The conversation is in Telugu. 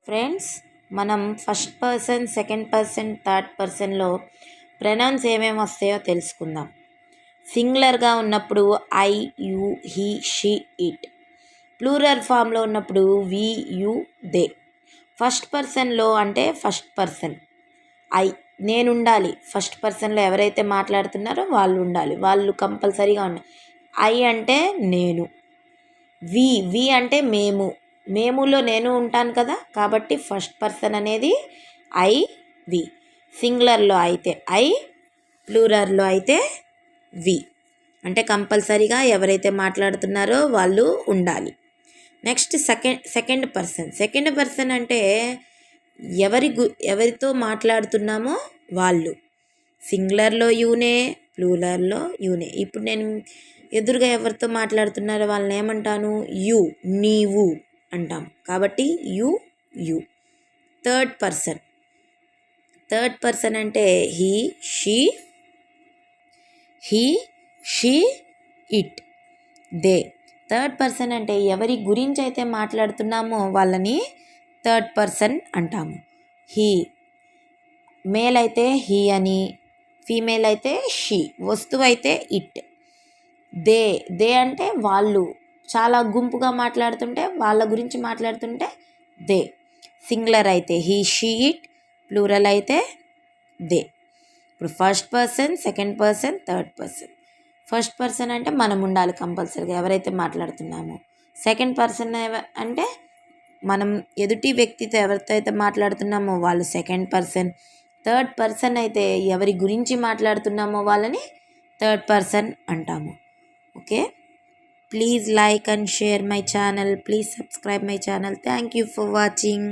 ఫ్రెండ్స్, మనం first person, second person, third పర్సన్లో ప్రొనౌన్స్ ఏమేమి వస్తాయో తెలుసుకుందాం. సింగులర్గా ఉన్నప్పుడు I, you, he, she, it. Plural ఫామ్లో ఉన్నప్పుడు వి, యు, దే. ఫస్ట్ పర్సన్లో అంటే ఫస్ట్ పర్సన్ ఐ, నేను ఉండాలి. ఫస్ట్ పర్సన్లో ఎవరైతే మాట్లాడుతున్నారో వాళ్ళు ఉండాలి, వాళ్ళు కంపల్సరీగా ఉండాలి. ఐ అంటే నేను. వి అంటే మేము, మేములో నేను ఉంటాను కదా, కాబట్టి ఫస్ట్ పర్సన్ అనేది ఐ, వి. సింగులర్లో అయితే ఐ, ప్లూరల్లో అయితే వి. అంటే కంపల్సరీగా ఎవరైతే మాట్లాడుతున్నారో వాళ్ళు ఉండాలి. నెక్స్ట్ సెకండ్ పర్సన్ అంటే ఎవరితో మాట్లాడుతున్నామో వాళ్ళు. సింగులర్లో యూనే, ప్లూరల్లో యూనే. ఇప్పుడు నేను ఎదురుగా ఎవరితో మాట్లాడుతున్నారో వాళ్ళని ఏమంటాను? యు, నీవు అంటాం. కాబట్టి యు. థర్డ్ పర్సన్ అంటే he, she, it, they. Third person అంటే ఎవరి గురించి అయితే మాట్లాడుతున్నామో వాళ్ళని థర్డ్ పర్సన్ అంటాము. హీ, మేల్ అయితే హీ అని, ఫీమేల్ అయితే షీ, వస్తువు అయితే ఇట్. దే అంటే వాళ్ళు, చాలా గుంపుగా మాట్లాడుతుంటే వాళ్ళ గురించి మాట్లాడుతుంటే దే. సింగులర్ అయితే హీ, షీ, ఇట్, ప్లూరల్ అయితే దే. ఇప్పుడు first person, second person, third person. First person అంటే మనం ఉండాలి కంపల్సరీగా ఎవరైతే మాట్లాడుతున్నామో. సెకండ్ పర్సన్ అంటే మనం ఎదుటి వ్యక్తితో ఎవరితో అయితే మాట్లాడుతున్నామో వాళ్ళు సెకండ్ పర్సన్. థర్డ్ పర్సన్ అయితే ఎవరి గురించి మాట్లాడుతున్నామో వాళ్ళని థర్డ్ పర్సన్ అంటాము. Okay, please like and share my channel. Please subscribe my channel. Thank you for watching.